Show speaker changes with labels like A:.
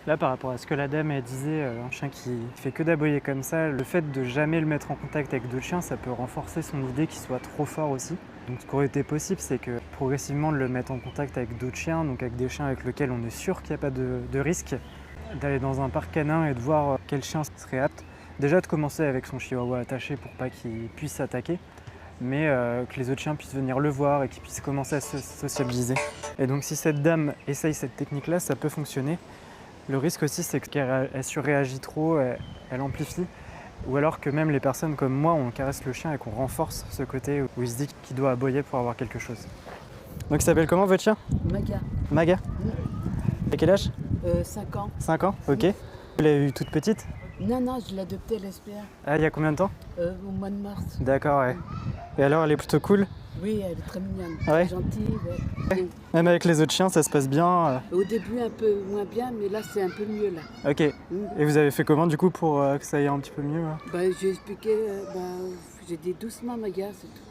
A: Là, par rapport à ce que la dame elle disait, un chien qui fait que d'aboyer comme ça, le fait de jamais le mettre en contact avec d'autres chiens, ça peut renforcer son idée qu'il soit trop fort aussi. Donc ce qui aurait été possible, c'est que progressivement de le mettre en contact avec d'autres chiens, donc avec des chiens avec lesquels on est sûr qu'il n'y a pas de risque, d'aller dans un parc canin et de voir quel chien serait apte. Déjà de commencer avec son chihuahua attaché pour pas qu'il puisse s'attaquer, mais que les autres chiens puissent venir le voir et qu'ils puissent commencer à se sociabiliser. Et donc si cette dame essaye cette technique-là, ça peut fonctionner. Le risque aussi, c'est qu'elle surréagit trop, elle amplifie. Ou alors que même les personnes comme moi, on caresse le chien et qu'on renforce ce côté où il se dit qu'il doit aboyer pour avoir quelque chose. Donc il s'appelle comment votre chien?
B: Maga.
A: Maga. À quel âge?
B: 5 ans.
A: 5 ans, ok. Vous l'avez eu toute petite?
B: Non, non, je l'ai adoptée à l'SPA
A: Ah, il y a combien de temps?
B: au mois de mars.
A: D'accord, ouais. Et alors, elle est plutôt cool?
B: Oui, elle est très mignonne,
A: Ouais.
B: gentille. Ouais.
A: Même avec les autres chiens, ça se passe bien?
B: Au début, un peu moins bien, mais là, c'est un peu mieux. Là.
A: Ok. Et vous avez fait comment du coup pour que ça aille un petit peu mieux?
B: J'ai expliqué, j'ai dit doucement, Maga, c'est tout.